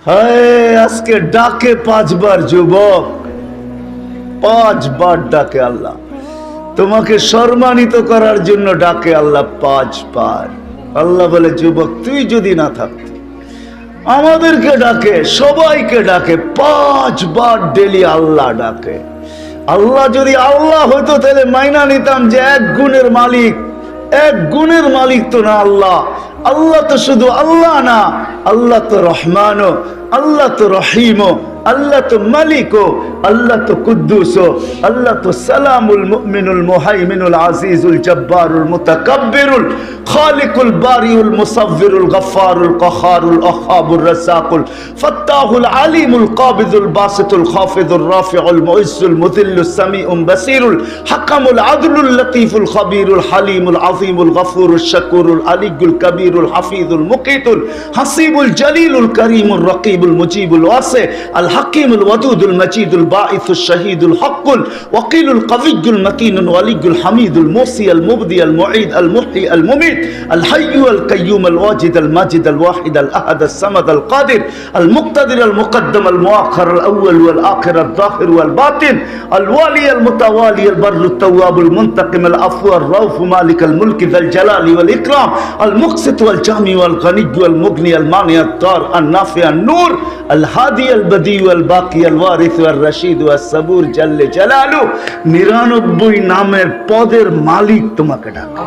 হায় আজকে ডাকে 5 বার যুবক, 5 বার ডাকে আল্লাহ তোমাকে সম্মানিত করার জন্য, ডাকে আল্লাহ 5 বার। আল্লাহ বলে যুবক তুই যদি না থাকতি, আমাদেরকে ডাকে, সবাইকে ডাকে 5 বার ডেলি আল্লাহ ডাকে। আল্লাহ যদি আল্লাহ হইতো তাহলে মাইনা নিতাম যে 1 গুণের মালিক, 1 গুণের মালিক তো না আল্লাহ। আল্লাহ তো শুধু আল্লাহ না, আল্লাহ তো রহমানও, আল্লাহ তো রহিমও, আল্লাহ তো মালিকও, আল্লাহ তো কুদ্দুসও, আল্লাহ তো সালামুল মুমিনুল মুহাইমিনুল আজিজুল জব্বারুল মুতাকাব্বিরুল খালিকুল বারিউল মুসাవ్বিরুল গফফারুল কহারুল আহাবুর রাসাকুল ফাত্তাহুল আলিমুল কাবিদুল বাসিতুল খাফিদুর রাফিউল মুইজ্জুল মুযিল্লুস সামিউল বাসিরুল হাকামুল আদলুল লতীফুল খবীরুল হালিমুল আযীমুল গফুরুশ শাকুরুল আলিয়ুল কবীরুল হাফিজুল মুকিতুল হাসিবুল জলিলুল করিমুর রকিবুল মুজিবুল ওয়াসি الحكيم الودود المجيد الباعث الشهيد الحق الوكيل القوي المتين الولي الحميد الموصي المبدي المعيد المحيي المميت الحي القيوم الواجد الماجد الواحد الأحد الصمد القادر المقتدر المقدم المؤخر الأول والآخر الظاهر والباطن الوالي المتوالي البر التواب المنتقم العفو الرؤوف مالك الملك ذا الجلال والإكرام المقسط والجامع والغني والمغني المانع الضار النافع النور الهادي البديع والباقي الوارث والرشيد والصبور جل جلاله 99 নামের পদের মালিক তোমাকে ডাকে।